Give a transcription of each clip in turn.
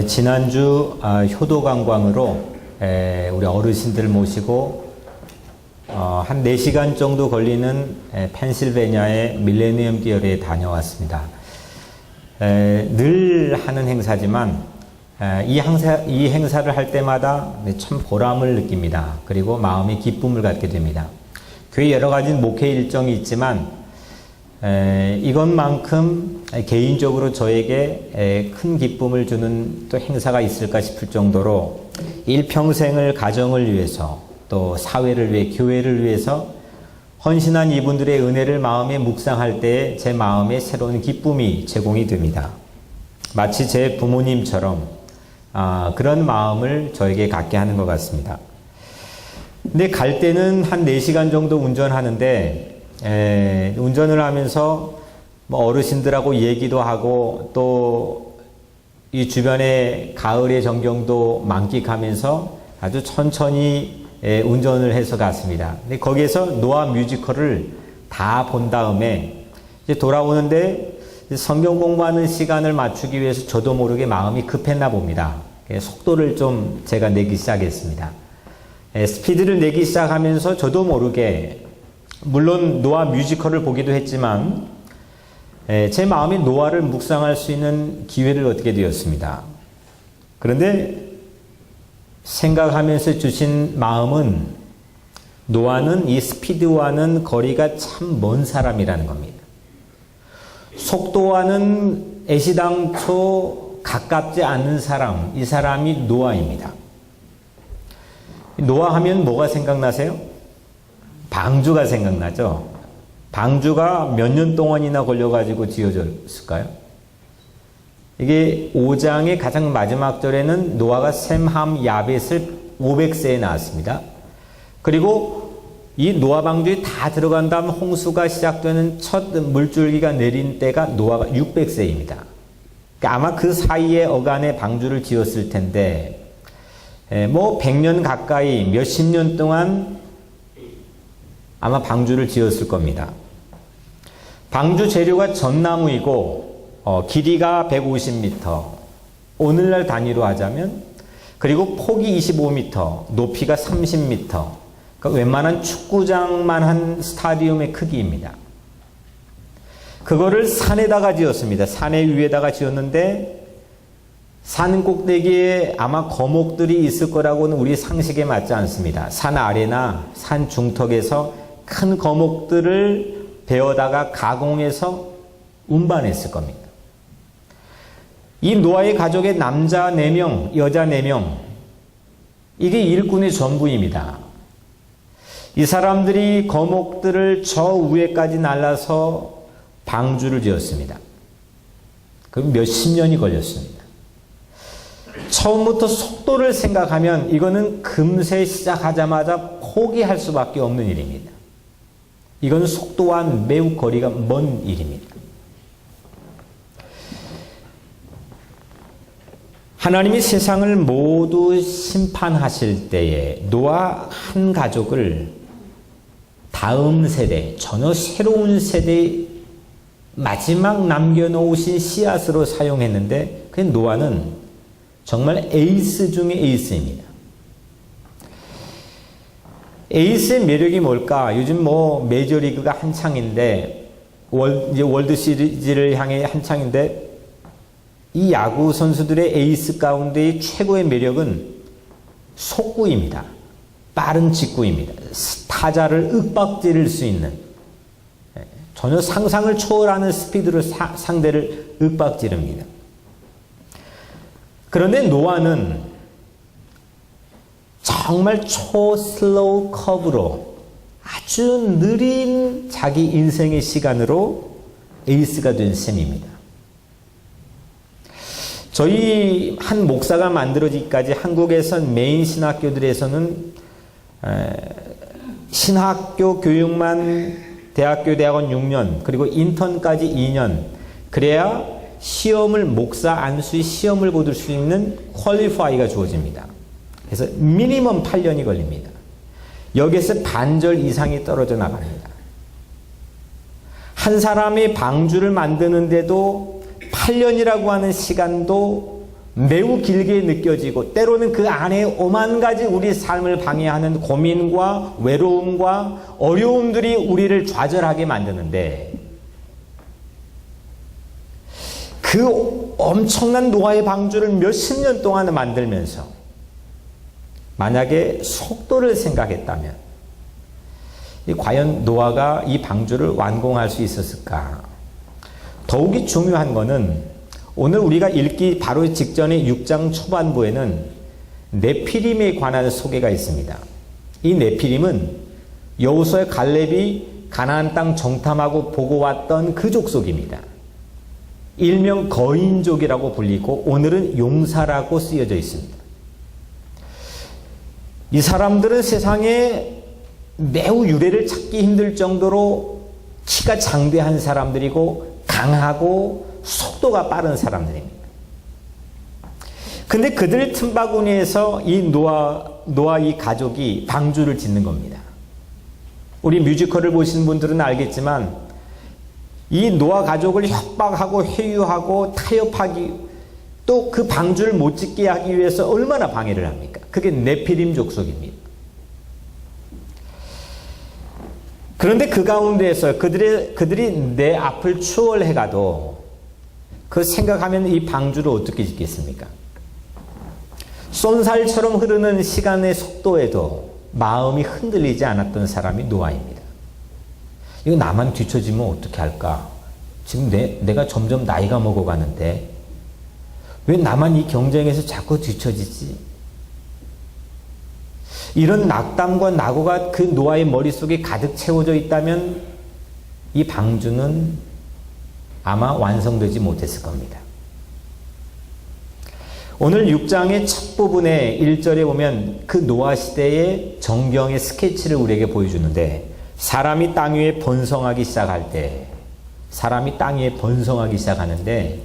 지난주 효도관광으로 우리 어르신들 모시고 한 4시간 정도 걸리는 펜실베니아의 밀레니엄 기어리에 다녀왔습니다. 늘 하는 행사지만 이 행사를 할 때마다 참 보람을 느낍니다. 그리고 마음의 기쁨을 갖게 됩니다. 교회 여러 가지 목회 일정이 있지만 이것만큼 개인적으로 저에게 큰 기쁨을 주는 또 행사가 있을까 싶을 정도로 일평생을 가정을 위해서 또 사회를 위해 교회를 위해서 헌신한 이분들의 은혜를 마음에 묵상할 때 제 마음에 새로운 기쁨이 제공이 됩니다. 마치 제 부모님처럼 그런 마음을 저에게 갖게 하는 것 같습니다. 근데 갈 때는 한 4시간 정도 운전하는데 운전을 하면서 어르신들하고 얘기도 하고 또 이 주변의 가을의 전경도 만끽하면서 아주 천천히 운전을 해서 갔습니다. 근데 거기에서 노아 뮤지컬을 다 본 다음에 이제 돌아오는데 성경 공부하는 시간을 맞추기 위해서 저도 모르게 마음이 급했나 봅니다. 속도를 좀 제가 내기 시작했습니다. 스피드를 내기 시작하면서 저도 모르게 물론 노아 뮤지컬을 보기도 했지만 제 마음에 노아를 묵상할 수 있는 기회를 얻게 되었습니다. 그런데 생각하면서 주신 마음은 노아는 이 스피드와는 거리가 참 먼 사람이라는 겁니다. 속도와는 애시당초 가깝지 않는 사람, 이 사람이 노아입니다. 노아 하면 뭐가 생각나세요? 방주가 생각나죠? 방주가 몇 년 동안이나 걸려가지고 지어졌을까요? 이게 5장의 가장 마지막 절에는 노아가 셈, 함, 야벳을 500세에 낳았습니다. 그리고 이 노아 방주에 다 들어간 다음 홍수가 시작되는 첫 물줄기가 내린 때가 노아가 600세입니다. 그러니까 아마 그 사이에 어간에 방주를 지었을 텐데 100년 가까이 몇십 년 동안 아마 방주를 지었을 겁니다. 방주 재료가 전나무이고 길이가 150m, 오늘날 단위로 하자면, 그리고 폭이 25m, 높이가 30m, 그러니까 웬만한 축구장만 한 스타디움의 크기입니다. 그거를 산에다가 지었습니다. 산의 위에다가 지었는데 산 꼭대기에 아마 거목들이 있을 거라고는 우리 상식에 맞지 않습니다. 산 아래나 산 중턱에서 큰 거목들을 베어다가 가공해서 운반했을 겁니다. 이 노아의 가족의 남자 4명, 여자 4명, 이게 일꾼의 전부입니다. 이 사람들이 거목들을 저 위에까지 날라서 방주를 지었습니다. 그럼 몇십 년이 걸렸습니다. 처음부터 속도를 생각하면 이거는 금세 시작하자마자 포기할 수밖에 없는 일입니다. 이건 속도와 매우 거리가 먼 일입니다. 하나님이 세상을 모두 심판하실 때에 노아 한 가족을 다음 세대, 전혀 새로운 세대의 마지막 남겨놓으신 씨앗으로 사용했는데 그 노아는 정말 에이스 중의 에이스입니다. 에이스의 매력이 뭘까? 요즘 메이저리그가 한창인데 이제 월드 시리즈를 향해 한창인데 이 야구 선수들의 에이스 가운데의 최고의 매력은 속구입니다. 빠른 직구입니다. 타자를 윽박지를 수 있는, 전혀 상상을 초월하는 스피드로 상대를 윽박지릅니다. 그런데 노아는 정말 초슬로우 커브로 아주 느린 자기 인생의 시간으로 에이스가 된 셈입니다. 저희 한 목사가 만들어지기까지 한국에선 메인 신학교들에서는 신학교 교육만 대학교, 대학원 6년, 그리고 인턴까지 2년, 그래야 시험을, 목사 안수의 시험을 거둘 수 있는 퀄리파이가 주어집니다. 그래서 미니멈 8년이 걸립니다. 여기에서 반절 이상이 떨어져 나갑니다. 한 사람이 방주를 만드는데도 8년이라고 하는 시간도 매우 길게 느껴지고 때로는 그 안에 오만 가지 우리 삶을 방해하는 고민과 외로움과 어려움들이 우리를 좌절하게 만드는데 그 엄청난 노아의 방주를 몇십 년 동안 만들면서 만약에 속도를 생각했다면 과연 노아가 이 방주를 완공할 수 있었을까? 더욱이 중요한 것은 오늘 우리가 읽기 바로 직전에 6장 초반부에는 네피림에 관한 소개가 있습니다. 이 네피림은 여호수아 갈렙이 가나안 땅 정탐하고 보고 왔던 그 족속입니다. 일명 거인족이라고 불리고 오늘은 용사라고 쓰여져 있습니다. 이 사람들은 세상에 매우 유래를 찾기 힘들 정도로 키가 장대한 사람들이고 강하고 속도가 빠른 사람들입니다. 근데 그들 틈바구니에서 이 노아 이 가족이 방주를 짓는 겁니다. 우리 뮤지컬을 보신 분들은 알겠지만 이 노아 가족을 협박하고 회유하고 타협하기 또 그 방주를 못 짓게 하기 위해서 얼마나 방해를 합니까? 그게 네피림 족속입니다. 그런데 그 가운데에서 그들이 내 앞을 추월해가도 그 생각하면 이 방주를 어떻게 짓겠습니까? 쏜살처럼 흐르는 시간의 속도에도 마음이 흔들리지 않았던 사람이 노아입니다. 이거 나만 뒤처지면 어떻게 할까? 지금 내가 점점 나이가 먹어가는데 왜 나만 이 경쟁에서 자꾸 뒤처지지? 이런 낙담과 낙오가 그 노아의 머릿속에 가득 채워져 있다면 이 방주는 아마 완성되지 못했을 겁니다. 오늘 6장의 첫 부분의 1절에 보면 그 노아 시대의 정경의 스케치를 우리에게 보여주는데 사람이 땅 위에 번성하기 시작할 때 사람이 땅 위에 번성하기 시작하는데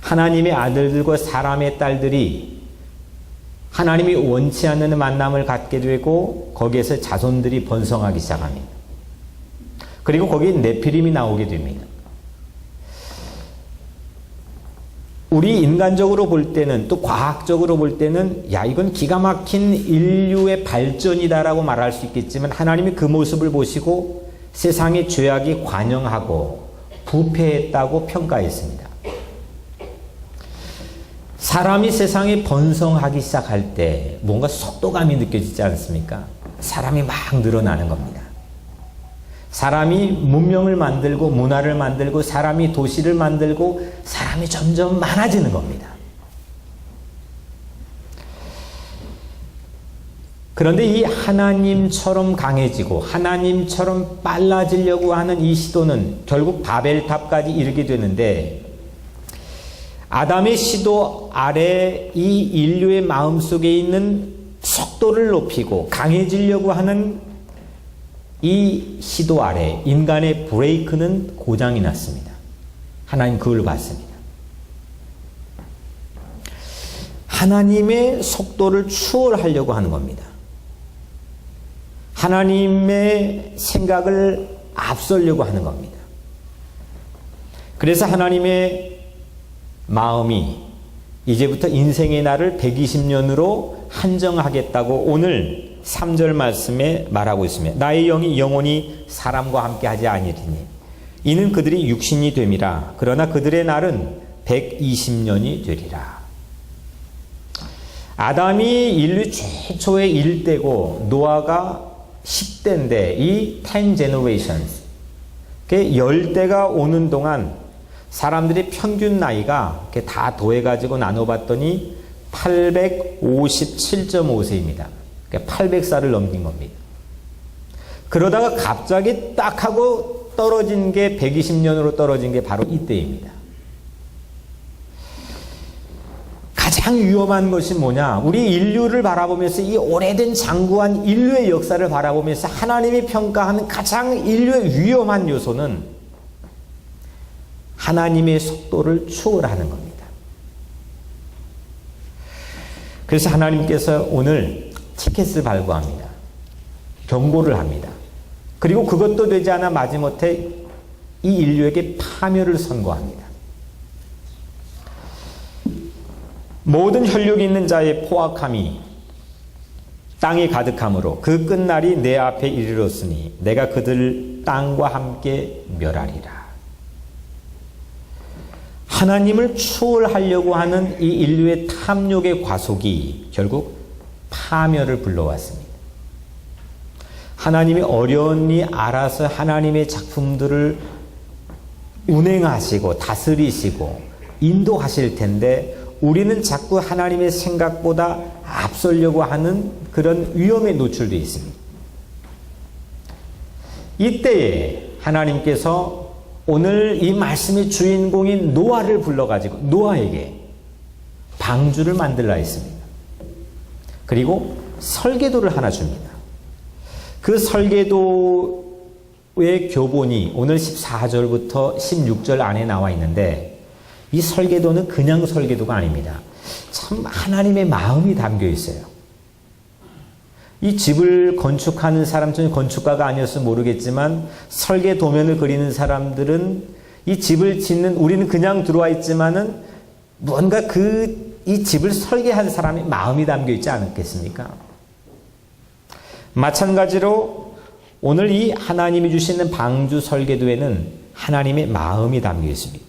하나님의 아들들과 사람의 딸들이 하나님이 원치 않는 만남을 갖게 되고 거기에서 자손들이 번성하기 시작합니다. 그리고 거기에 네피림이 나오게 됩니다. 우리 인간적으로 볼 때는 또 과학적으로 볼 때는 야 이건 기가 막힌 인류의 발전이다라고 말할 수 있겠지만 하나님이 그 모습을 보시고 세상의 죄악이 관영하고 부패했다고 평가했습니다. 사람이 세상에 번성하기 시작할 때 뭔가 속도감이 느껴지지 않습니까? 사람이 막 늘어나는 겁니다. 사람이 문명을 만들고 문화를 만들고 사람이 도시를 만들고 사람이 점점 많아지는 겁니다. 그런데 이 하나님처럼 강해지고 하나님처럼 빨라지려고 하는 이 시도는 결국 바벨탑까지 이르게 되는데 아담의 시도 아래 이 인류의 마음속에 있는 속도를 높이고 강해지려고 하는 이 시도 아래 인간의 브레이크는 고장이 났습니다. 하나님 그걸 봤습니다. 하나님의 속도를 추월하려고 하는 겁니다. 하나님의 생각을 앞서려고 하는 겁니다. 그래서 하나님의 마음이 이제부터 인생의 날을 120년으로 한정하겠다고 오늘 3절 말씀에 말하고 있습니다. 나의 영이 영원히 사람과 함께 하지 아니하리니 이는 그들이 육신이 됨이라. 그러나 그들의 날은 120년이 되리라. 아담이 인류 최초의 1대고 노아가 10대인데 이 10 generations, 10대가 오는 동안 사람들의 평균 나이가 다 더해가지고 나눠봤더니 857.5세입니다. 800살을 넘긴 겁니다. 그러다가 갑자기 딱 하고 떨어진 게 120년으로 떨어진 게 바로 이때입니다. 가장 위험한 것이 뭐냐? 우리 인류를 바라보면서 이 오래된 장구한 인류의 역사를 바라보면서 하나님이 평가하는 가장 인류의 위험한 요소는 하나님의 속도를 추월하는 겁니다. 그래서 하나님께서 오늘 티켓을 발부합니다. 경고를 합니다. 그리고 그것도 되지 않아 마지못해 이 인류에게 파멸을 선고합니다. 모든 혈육이 있는 자의 포악함이 땅에 가득함으로 그 끝날이 내 앞에 이르렀으니 내가 그들 땅과 함께 멸하리라. 하나님을 추월하려고 하는 이 인류의 탐욕의 과속이 결국 파멸을 불러왔습니다. 하나님이 어련히 알아서 하나님의 작품들을 운행하시고 다스리시고 인도하실 텐데 우리는 자꾸 하나님의 생각보다 앞서려고 하는 그런 위험에 노출되어 있습니다. 이때에 하나님께서 오늘 이 말씀의 주인공인 노아를 불러가지고 노아에게 방주를 만들라 했습니다. 그리고 설계도를 하나 줍니다. 그 설계도의 교본이 오늘 14절부터 16절 안에 나와 있는데 이 설계도는 그냥 설계도가 아닙니다. 참 하나님의 마음이 담겨 있어요. 이 집을 건축하는 사람, 저는 건축가가 아니어서 모르겠지만 설계 도면을 그리는 사람들은 이 집을 짓는, 우리는 그냥 들어와 있지만은 뭔가 이 집을 설계한 사람의 마음이 담겨 있지 않겠습니까? 마찬가지로 오늘 이 하나님이 주시는 방주 설계도에는 하나님의 마음이 담겨 있습니다.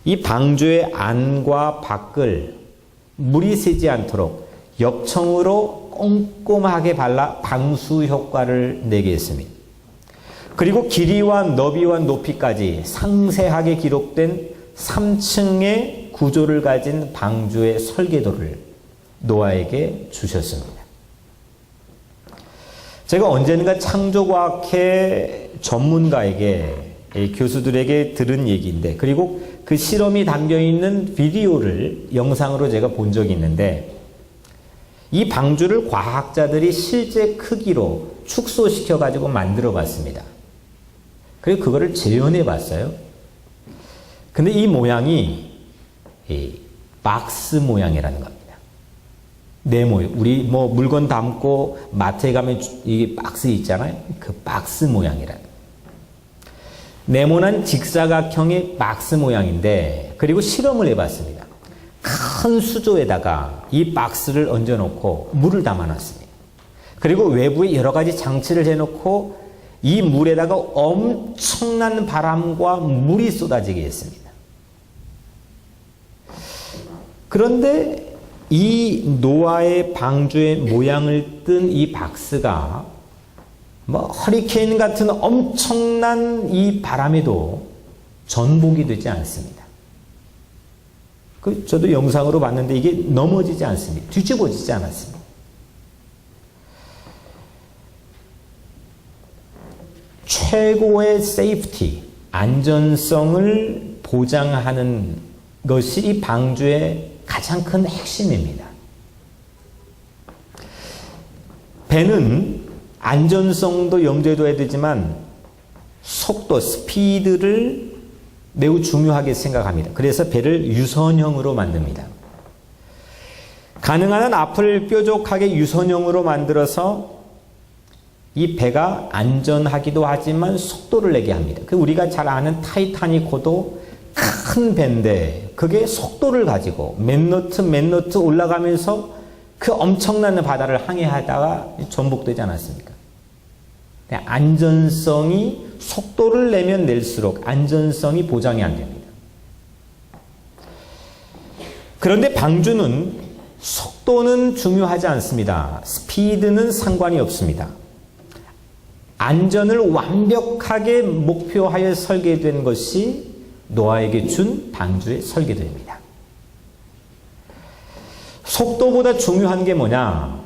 이 방주의 안과 밖을 물이 새지 않도록 엽청으로 꼼꼼하게 발라 방수 효과를 내게 했습니다. 그리고 길이와 너비와 높이까지 상세하게 기록된 3층의 구조를 가진 방주의 설계도를 노아에게 주셨습니다. 제가 언젠가 창조과학회 전문가에게, 교수들에게 들은 얘기인데, 그리고 그 실험이 담겨있는 비디오를 영상으로 제가 본 적이 있는데, 이 방주를 과학자들이 실제 크기로 축소시켜가지고 만들어 봤습니다. 그리고 그거를 재현해 봤어요. 근데 이 모양이 박스 모양이라는 겁니다. 네모, 우리 뭐 물건 담고 마트에 가면 이 박스 있잖아요. 그 박스 모양이라는. 네모난 직사각형의 박스 모양인데, 그리고 실험을 해봤습니다. 큰 수조에다가 이 박스를 얹어놓고 물을 담아놨습니다. 그리고 외부에 여러 가지 장치를 해놓고 이 물에다가 엄청난 바람과 물이 쏟아지게 했습니다. 그런데 이 노아의 방주의 모양을 뜬 이 박스가 뭐 허리케인 같은 엄청난 이 바람에도 전복이 되지 않습니다. 저도 영상으로 봤는데 이게 넘어지지 않습니다. 뒤집어지지 않았습니다. 최고의 세이프티, 안전성을 보장하는 것이 이 방주의 가장 큰 핵심입니다. 배는 안전성도 염두에 둬야 되지만 속도, 스피드를 매우 중요하게 생각합니다. 그래서 배를 유선형으로 만듭니다. 가능한 한 앞을 뾰족하게 유선형으로 만들어서 이 배가 안전하기도 하지만 속도를 내게 합니다. 우리가 잘 아는 타이타닉호도 큰 배인데 그게 속도를 가지고 몇 노트 올라가면서 그 엄청난 바다를 항해하다가 전복되지 않았습니까? 안전성이, 속도를 내면 낼수록 안전성이 보장이 안 됩니다. 그런데 방주는 속도는 중요하지 않습니다. 스피드는 상관이 없습니다. 안전을 완벽하게 목표하여 설계된 것이 노아에게 준 방주의 설계도입니다. 속도보다 중요한 게 뭐냐?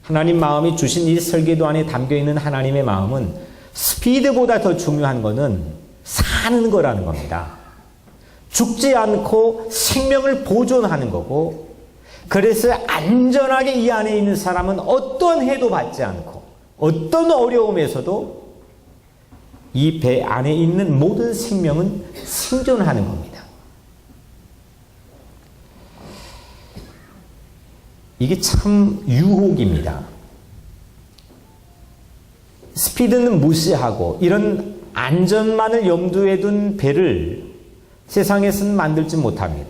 하나님 마음이 주신 이 설계도 안에 담겨있는 하나님의 마음은 스피드보다 더 중요한 것은 사는 거라는 겁니다. 죽지 않고 생명을 보존하는 거고, 그래서 안전하게 이 안에 있는 사람은 어떤 해도 받지 않고 어떤 어려움에서도 이 배 안에 있는 모든 생명은 생존하는 겁니다. 이게 참 유혹입니다. 스피드는 무시하고 이런 안전만을 염두에 둔 배를 세상에서는 만들지 못합니다.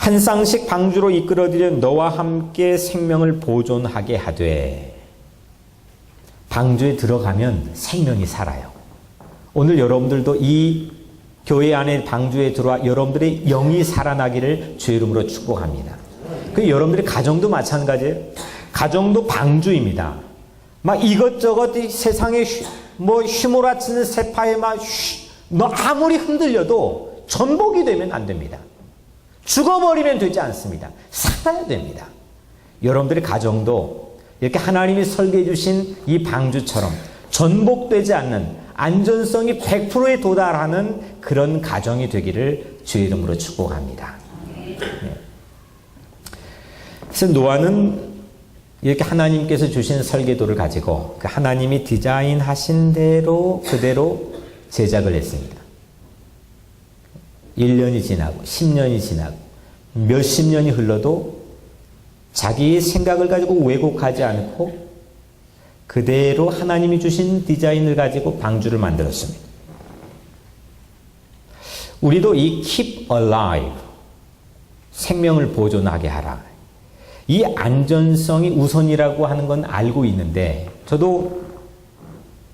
한 쌍씩 방주로 이끌어들여 너와 함께 생명을 보존하게 하되. 방주에 들어가면 생명이 살아요. 오늘 여러분들도 이 교회 안에 방주에 들어와 여러분들의 영이 살아나기를 주의 이름으로 축복합니다. 그 여러분들의 가정도 마찬가지예요. 가정도 방주입니다. 막 이것저것 세상에 뭐 휘몰아치는 세파에 너 아무리 흔들려도 전복이 되면 안 됩니다. 죽어버리면 되지 않습니다. 살아야 됩니다. 여러분들의 가정도 이렇게 하나님이 설계해 주신 이 방주처럼 전복되지 않는 안전성이 100%에 도달하는 그런 가정이 되기를 주의 이름으로 축복합니다. 네. 그래서 노아는 이렇게 하나님께서 주신 설계도를 가지고 그 하나님이 디자인하신 대로 그대로 제작을 했습니다. 1년이 지나고 10년이 지나고 몇십 년이 흘러도 자기의 생각을 가지고 왜곡하지 않고 그대로 하나님이 주신 디자인을 가지고 방주를 만들었습니다. 우리도 이 keep alive, 생명을 보존하게 하라. 이 안전성이 우선이라고 하는 건 알고 있는데 저도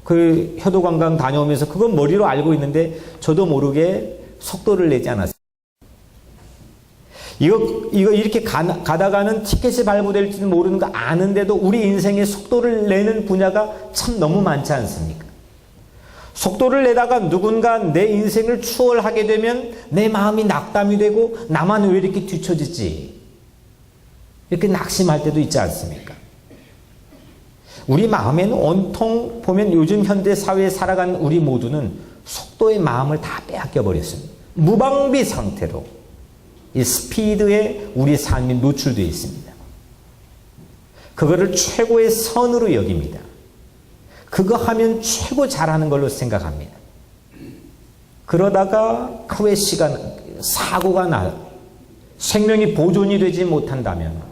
그 효도관광 다녀오면서 그건 머리로 알고 있는데 저도 모르게 속도를 내지 않았어요. 이거 이렇게 가다가는 티켓이 발부될지는 모르는 거 아는데도 우리 인생에 속도를 내는 분야가 참 너무 많지 않습니까? 속도를 내다가 누군가 내 인생을 추월하게 되면 내 마음이 낙담이 되고 나만 왜 이렇게 뒤처지지? 이렇게 낙심할 때도 있지 않습니까? 우리 마음에는 온통 보면 요즘 현대 사회에 살아가는 우리 모두는 속도의 마음을 다 빼앗겨 버렸습니다. 무방비 상태로 이 스피드에 우리 삶이 노출되어 있습니다. 그거를 최고의 선으로 여깁니다. 그거 하면 최고 잘하는 걸로 생각합니다. 그러다가 크래시가 사고가 나 생명이 보존이 되지 못한다면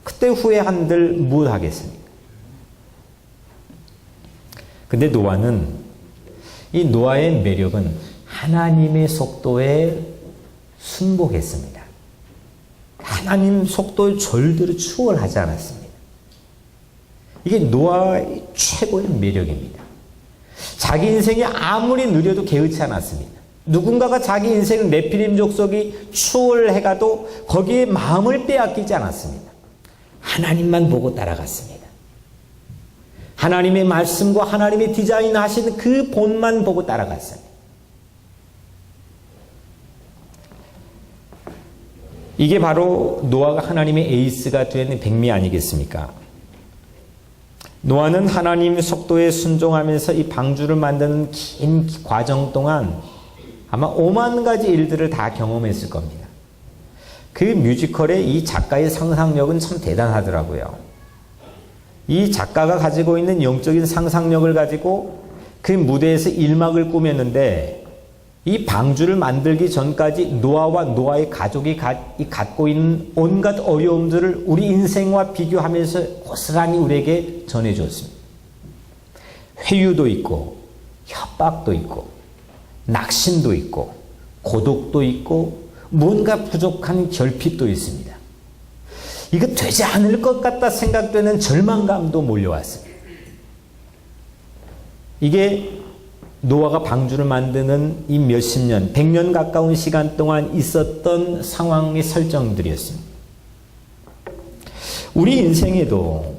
그때 후회한들 무엇하겠습니까? 근데 노아는 이 노아의 매력은 하나님의 속도에 순복했습니다. 하나님 속도를 절대로 추월하지 않았습니다. 이게 노아의 최고의 매력입니다. 자기 인생이 아무리 느려도 개의치 않았습니다. 누군가가 자기 인생을 네피림 족속이 추월해가도 거기에 마음을 빼앗기지 않았습니다. 하나님만 보고 따라갔습니다. 하나님의 말씀과 하나님의 디자인하신 그 본만 보고 따라갔습니다. 이게 바로 노아가 하나님의 에이스가 된 백미 아니겠습니까? 노아는 하나님 속도에 순종하면서 이 방주를 만드는 긴 과정 동안 아마 5만 가지 일들을 다 경험했을 겁니다. 그 뮤지컬의 이 작가의 상상력은 참 대단하더라고요. 이 작가가 가지고 있는 영적인 상상력을 가지고 그 무대에서 일막을 꾸몄는데 이 방주를 만들기 전까지 노아와 노아의 가족이 갖고 있는 온갖 어려움들을 우리 인생과 비교하면서 고스란히 우리에게 전해주었습니다. 회유도 있고 협박도 있고 낙심도 있고 고독도 있고 뭔가 부족한 결핍도 있습니다. 이거 되지 않을 것 같다 생각되는 절망감도 몰려왔습니다. 이게 노아가 방주를 만드는 이 몇십 년, 100년 가까운 시간 동안 있었던 상황의 설정들이었습니다. 우리 인생에도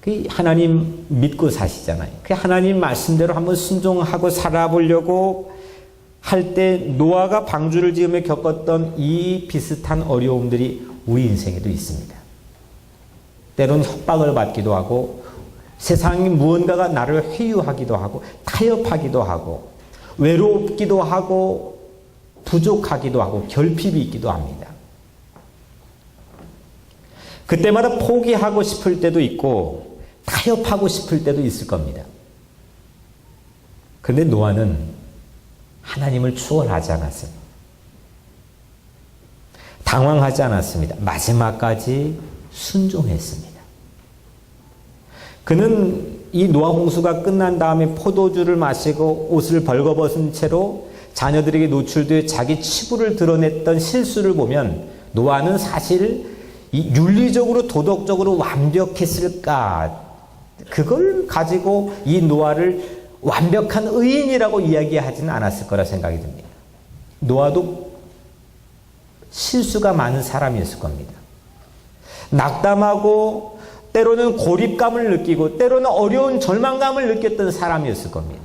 그 하나님 믿고 사시잖아요. 그 하나님 말씀대로 한번 순종하고 살아보려고 할 때 노아가 방주를 지으며 겪었던 이 비슷한 어려움들이 우리 인생에도 있습니다. 때론 협박을 받기도 하고 세상이 무언가가 나를 회유하기도 하고 타협하기도 하고 외롭기도 하고 부족하기도 하고 결핍이 있기도 합니다. 그때마다 포기하고 싶을 때도 있고 타협하고 싶을 때도 있을 겁니다. 그런데 노아는 하나님을 추월하지 않았습니다. 당황하지 않았습니다. 마지막까지 순종했습니다. 그는 이 노아 홍수가 끝난 다음에 포도주를 마시고 옷을 벌거벗은 채로 자녀들에게 노출되어 자기 치부를 드러냈던 실수를 보면 노아는 사실 이 윤리적으로 도덕적으로 완벽했을까? 그걸 가지고 이 노아를 완벽한 의인이라고 이야기하지는 않았을 거라 생각이 듭니다. 노아도 실수가 많은 사람이었을 겁니다. 낙담하고 때로는 고립감을 느끼고 때로는 어려운 절망감을 느꼈던 사람이었을 겁니다.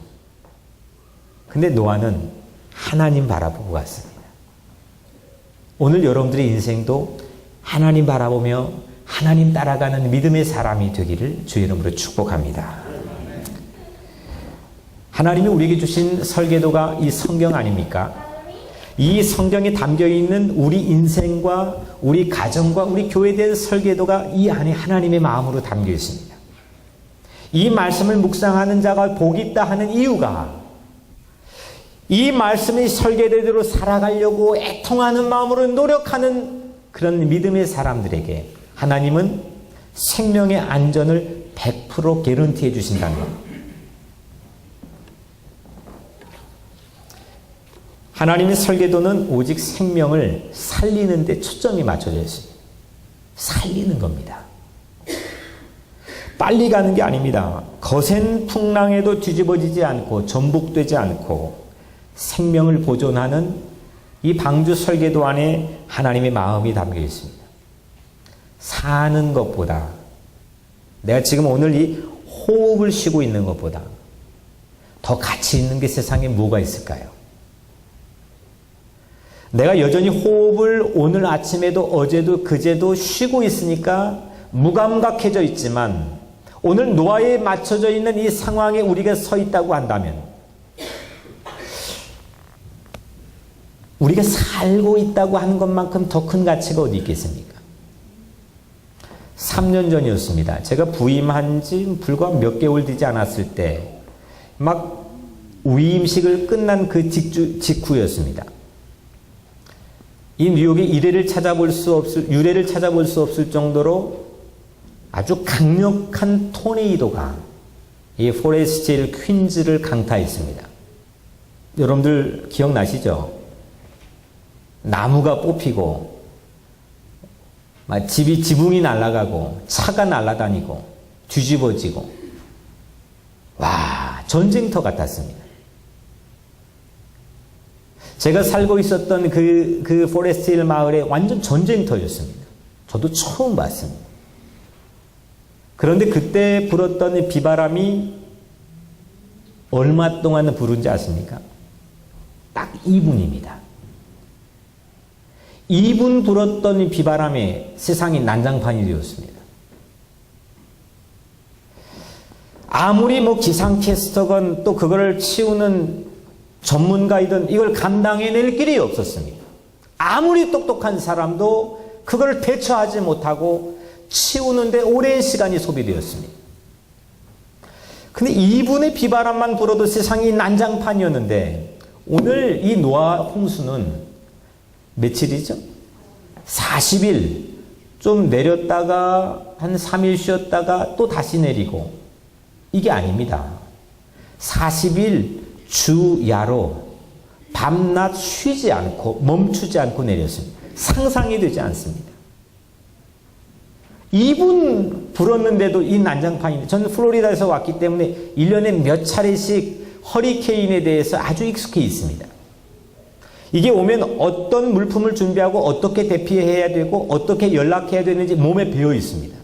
근데 노아는 하나님 바라보고 갔습니다. 오늘 여러분들의 인생도 하나님 바라보며 하나님 따라가는 믿음의 사람이 되기를 주의 이름으로 축복합니다. 하나님이 우리에게 주신 설계도가 이 성경 아닙니까? 이 성경에 담겨있는 우리 인생과 우리 가정과 우리 교회에 대한 설계도가 이 안에 하나님의 마음으로 담겨 있습니다. 이 말씀을 묵상하는 자가 복이 있다 하는 이유가 이 말씀의 설계대로 살아가려고 애통하는 마음으로 노력하는 그런 믿음의 사람들에게 하나님은 생명의 안전을 100% 개런티해 주신다는 겁니다. 하나님의 설계도는 오직 생명을 살리는 데 초점이 맞춰져 있습니다. 살리는 겁니다. 빨리 가는 게 아닙니다. 거센 풍랑에도 뒤집어지지 않고 전복되지 않고 생명을 보존하는 이 방주 설계도 안에 하나님의 마음이 담겨 있습니다. 사는 것보다 내가 지금 오늘 이 호흡을 쉬고 있는 것보다 더 가치 있는 게 세상에 뭐가 있을까요? 내가 여전히 호흡을 오늘 아침에도 어제도 그제도 쉬고 있으니까 무감각해져 있지만 오늘 노아에 맞춰져 있는 이 상황에 우리가 서 있다고 한다면 우리가 살고 있다고 하는 것만큼 더 큰 가치가 어디 있겠습니까? 3년 전이었습니다. 제가 부임한 지 불과 몇 개월 되지 않았을 때 막 위임식을 끝난 그 직후였습니다. 이 뉴욕의 유래를 찾아볼 수 없을 정도로 아주 강력한 토네이도가 이 포레스트 힐 퀸즈를 강타했습니다. 여러분들 기억나시죠? 나무가 뽑히고 지붕이 날아가고 차가 날아다니고 뒤집어지고 와 전쟁터 같았습니다. 제가 살고 있었던 그 포레스트 힐 마을에 완전 전쟁터였습니다. 저도 처음 봤습니다. 그런데 그때 불었던 비바람이 얼마 동안 부른지 아십니까? 딱 2분입니다. 2분 불었던 이 비바람에 세상이 난장판이 되었습니다. 아무리 기상캐스터건 또 그걸 치우는 전문가이든 이걸 감당해낼 길이 없었습니다. 아무리 똑똑한 사람도 그걸 대처하지 못하고 치우는데 오랜 시간이 소비되었습니다. 근데 2분의 비바람만 불어도 세상이 난장판이었는데 오늘 이 노아 홍수는 며칠이죠? 40일 좀 내렸다가 한 3일 쉬었다가 또 다시 내리고 이게 아닙니다. 40일 주야로 밤낮 쉬지 않고 멈추지 않고 내렸습니다. 상상이 되지 않습니다. 2분 불었는데도 이 난장판인데 저는 플로리다에서 왔기 때문에 1년에 몇 차례씩 허리케인에 대해서 아주 익숙해 있습니다. 이게 오면 어떤 물품을 준비하고 어떻게 대피해야 되고 어떻게 연락해야 되는지 몸에 배어 있습니다.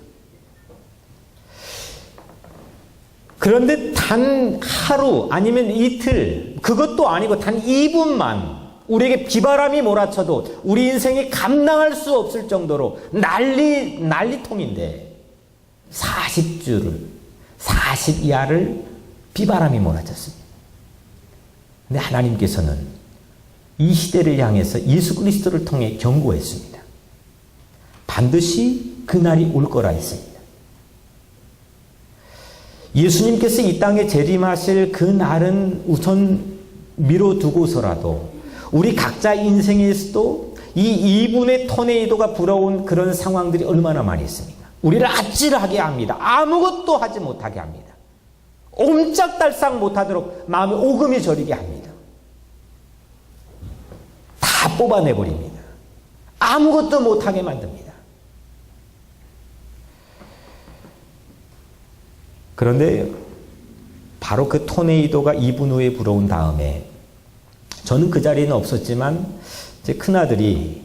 그런데 단 하루 아니면 이틀 그것도 아니고 단 2분만 우리에게 비바람이 몰아쳐도 우리 인생이 감당할 수 없을 정도로 난리통인데 40주를 40야를 비바람이 몰아쳤습니다. 근데 하나님께서는 이 시대를 향해서 예수 그리스도를 통해 경고했습니다. 반드시 그날이 올 거라 했습니다. 예수님께서 이 땅에 재림하실 그 날은 우선 미뤄두고서라도 우리 각자 인생에서도 이 2분의 토네이도가 불어온 그런 상황들이 얼마나 많이 있습니까? 우리를 아찔하게 합니다. 아무것도 하지 못하게 합니다. 옴짝달싹 못하도록 마음이 오금이 저리게 합니다. 다 뽑아내버립니다. 아무것도 못하게 만듭니다. 그런데 바로 그 토네이도가 2분 후에 불어온 다음에 저는 그 자리에는 없었지만 제 큰아들이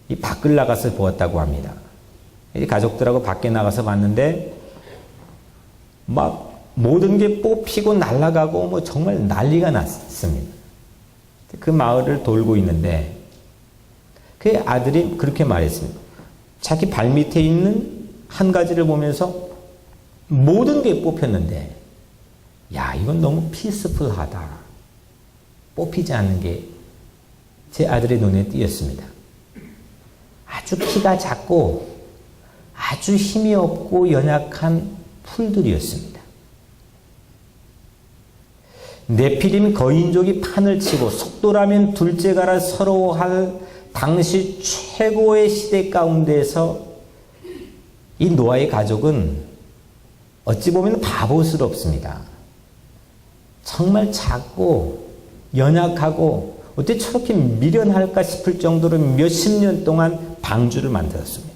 이 밖을 나가서 보았다고 합니다. 이 가족들하고 밖에 나가서 봤는데 막 모든 게 뽑히고 날아가고 뭐 정말 난리가 났습니다. 그 마을을 돌고 있는데 그 아들이 그렇게 말했습니다. 자기 발밑에 있는 한 가지를 보면서 모든 게 뽑혔는데 야, 이건 너무 피스풀하다. 뽑히지 않는 게 제 아들의 눈에 띄었습니다. 아주 키가 작고 아주 힘이 없고 연약한 풀들이었습니다. 네피림 거인족이 판을 치고 속도라면 둘째가라 서러워할 당시 최고의 시대 가운데서 이 노아의 가족은 어찌 보면 바보스럽습니다. 정말 작고 연약하고 어떻게 저렇게 미련할까 싶을 정도로 몇십 년 동안 방주를 만들었습니다.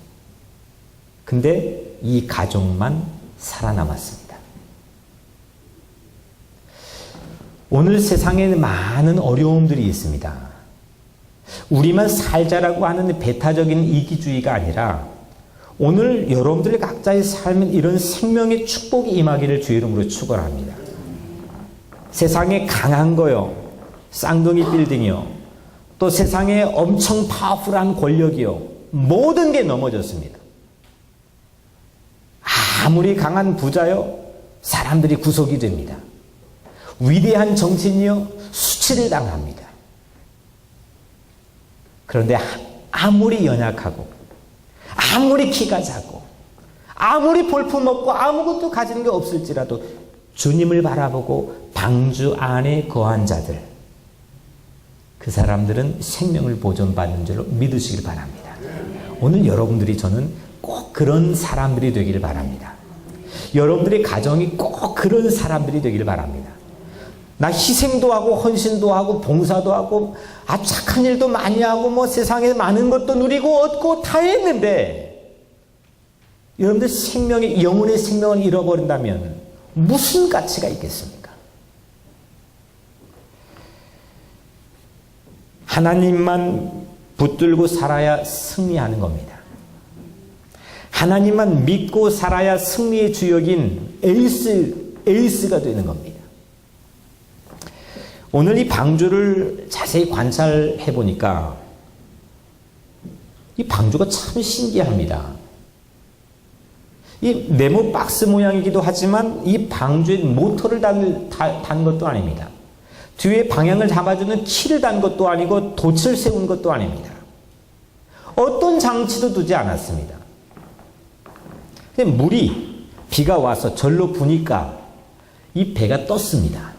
근데 이 가족만 살아남았습니다. 오늘 세상에 많은 어려움들이 있습니다. 우리만 살자라고 하는 배타적인 이기주의가 아니라 오늘 여러분들 각자의 삶은 이런 생명의 축복이 임하기를 주의 이름으로 축원합니다. 세상에 강한 거요, 쌍둥이 빌딩이요, 또 세상에 엄청 파워풀한 권력이요, 모든 게 넘어졌습니다. 아무리 강한 부자요, 사람들이 구속이 됩니다. 위대한 정치인이요, 수치를 당합니다. 그런데 아무리 연약하고 아무리 키가 작고 아무리 볼품없고 아무것도 가진 게 없을지라도 주님을 바라보고 방주 안에 거한 자들, 그 사람들은 생명을 보존받는 줄로 믿으시길 바랍니다. 오늘 여러분들이 저는 꼭 그런 사람들이 되기를 바랍니다. 여러분들의 가정이 꼭 그런 사람들이 되기를 바랍니다. 나 희생도 하고 헌신도 하고 봉사도 하고 아주 착한 일도 많이 하고 뭐 세상에 많은 것도 누리고 얻고 다 했는데 여러분들 생명의 영혼의 생명을 잃어버린다면 무슨 가치가 있겠습니까? 하나님만 붙들고 살아야 승리하는 겁니다. 하나님만 믿고 살아야 승리의 주역인 에이스가 되는 겁니다. 오늘 이 방주를 자세히 관찰해 보니까 이 방주가 참 신기합니다. 이 네모 박스 모양이기도 하지만 이 방주에 모터를 단 것도 아닙니다. 뒤에 방향을 잡아주는 키를 단 것도 아니고 돛을 세운 것도 아닙니다. 어떤 장치도 두지 않았습니다. 근데 물이 비가 와서 절로 부니까 이 배가 떴습니다.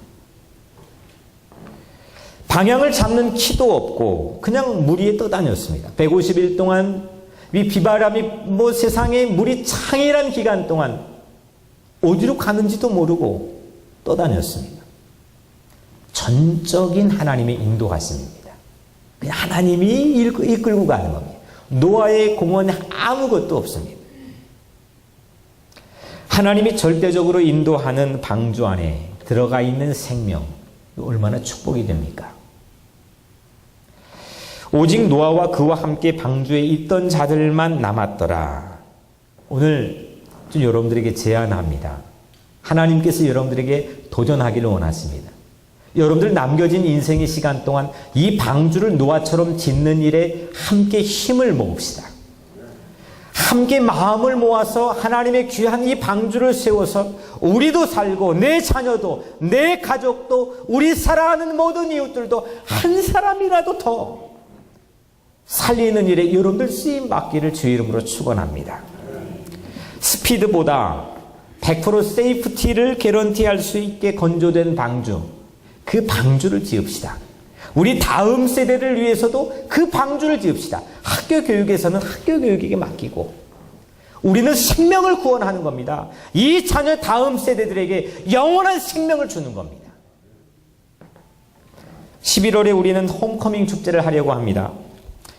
방향을 잡는 키도 없고 그냥 물 위에 떠다녔습니다. 150일 동안 이 비바람이 뭐 세상에 물이 창이란 기간 동안 어디로 가는지도 모르고 떠다녔습니다. 전적인 하나님의 인도하심입니다. 그냥 하나님이 이끌고 가는 겁니다. 노아의 공헌에 아무것도 없습니다. 하나님이 절대적으로 인도하는 방주 안에 들어가 있는 생명, 얼마나 축복이 됩니까? 오직 노아와 그와 함께 방주에 있던 자들만 남았더라. 오늘 좀 여러분들에게 제안합니다. 하나님께서 여러분들에게 도전하기를 원하십니다. 여러분들 남겨진 인생의 시간 동안 이 방주를 노아처럼 짓는 일에 함께 힘을 모읍시다. 함께 마음을 모아서 하나님의 귀한 이 방주를 세워서 우리도 살고 내 자녀도 내 가족도 우리 사랑하는 모든 이웃들도 한 사람이라도 더 살리는 일에 여러분들 쓰임 받기를 주의 이름으로 축원합니다. 스피드보다 100% 세이프티를 개런티할 수 있게 건조된 방주, 그 방주를 지읍시다. 우리 다음 세대를 위해서도 그 방주를 지읍시다. 학교 교육에서는 학교 교육에게 맡기고 우리는 생명을 구원하는 겁니다. 이 자녀 다음 세대들에게 영원한 생명을 주는 겁니다. 11월에 우리는 홈커밍 축제를 하려고 합니다.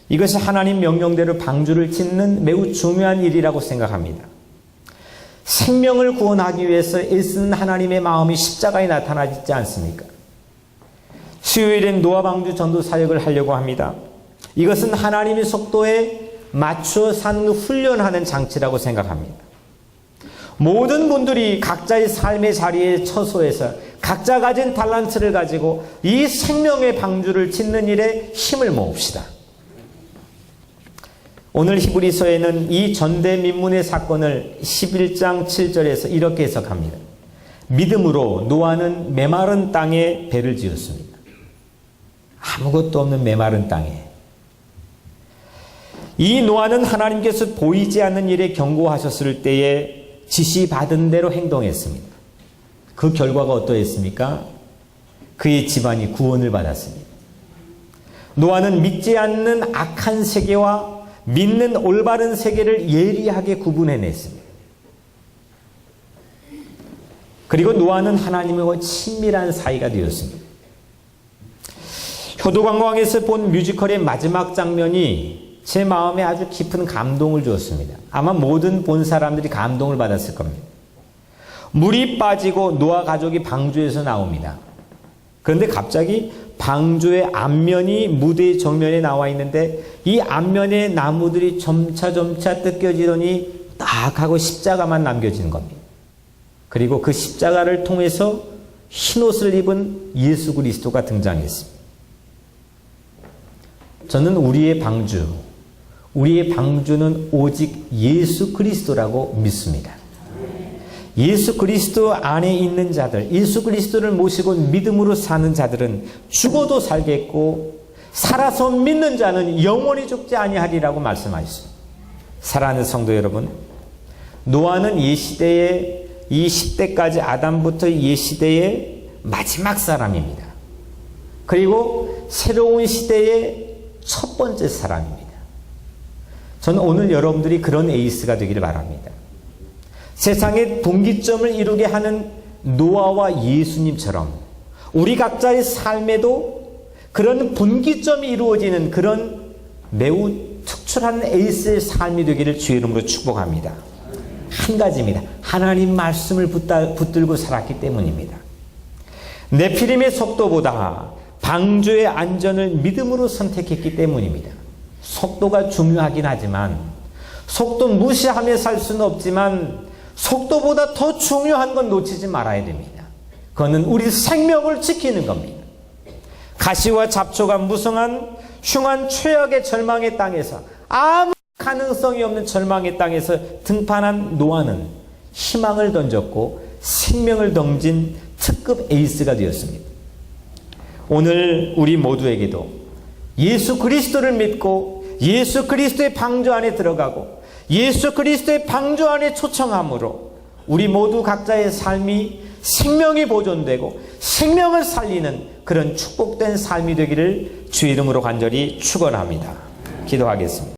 이것이 하나님 명령대로 방주를 짓는 매우 중요한 일이라고 생각합니다. 생명을 구원하기 위해서 애쓰는 하나님의 마음이 십자가에 나타나지 않습니까? 수요일엔 노아 방주 전도 사역을 하려고 합니다. 이것은 하나님의 속도에 맞추어 사는 훈련하는 장치라고 생각합니다. 모든 분들이 각자의 삶의 자리에 처소해서 각자 가진 달란트를 가지고 이 생명의 방주를 짓는 일에 힘을 모읍시다. 오늘 히브리서에는 이 전대민문의 사건을 11장 7절에서 이렇게 해석합니다. 믿음으로 노아는 메마른 땅에 배를 지었습니다. 아무것도 없는 메마른 땅에. 이 노아는 하나님께서 보이지 않는 일에 경고하셨을 때에 지시받은 대로 행동했습니다. 그 결과가 어떠했습니까? 그의 집안이 구원을 받았습니다. 노아는 믿지 않는 악한 세계와 믿는 올바른 세계를 예리하게 구분해냈습니다. 그리고 노아는 하나님과 친밀한 사이가 되었습니다. 효도관광에서 본 뮤지컬의 마지막 장면이 제 마음에 아주 깊은 감동을 주었습니다. 아마 모든 본 사람들이 감동을 받았을 겁니다. 물이 빠지고 노아 가족이 방주에서 나옵니다. 그런데 갑자기 방주의 앞면이 무대의 정면에 나와 있는데 이 앞면에 나무들이 점차 뜯겨지더니 딱 하고 십자가만 남겨지는 겁니다. 그리고 그 십자가를 통해서 흰옷을 입은 예수 그리스도가 등장했습니다. 저는 우리의 방주는 오직 예수 그리스도라고 믿습니다. 예수 그리스도 안에 있는 자들, 예수 그리스도를 모시고 믿음으로 사는 자들은 죽어도 살겠고 살아서 믿는 자는 영원히 죽지 아니하리라고 말씀하셨습니다. 사랑하는 성도 여러분, 노아는 옛시대에 이 10대까지 아담부터 옛시대의 마지막 사람입니다. 그리고 새로운 시대의 첫 번째 사람입니다. 저는 오늘 여러분들이 그런 에이스가 되기를 바랍니다. 세상의 분기점을 이루게 하는 노아와 예수님처럼 우리 각자의 삶에도 그런 분기점이 이루어지는 그런 매우 특출한 에이스의 삶이 되기를 주의 이름으로 축복합니다. 한 가지입니다. 하나님 말씀을 붙들고 살았기 때문입니다. 네피림의 속도보다 방주의 안전을 믿음으로 선택했기 때문입니다. 속도가 중요하긴 하지만 속도 무시하며 살 수는 없지만 속도보다 더 중요한 건 놓치지 말아야 됩니다. 그거는 우리 생명을 지키는 겁니다. 가시와 잡초가 무성한 흉한 최악의 절망의 땅에서 아무 가능성이 없는 절망의 땅에서 등판한 노아는 희망을 던졌고 생명을 던진 특급 에이스가 되었습니다. 오늘 우리 모두에게도 예수 그리스도를 믿고 예수 그리스도의 방주 안에 들어가고 예수 그리스도의 방주 안에 초청함으로 우리 모두 각자의 삶이 생명이 보존되고 생명을 살리는 그런 축복된 삶이 되기를 주의 이름으로 간절히 축원합니다. 기도하겠습니다.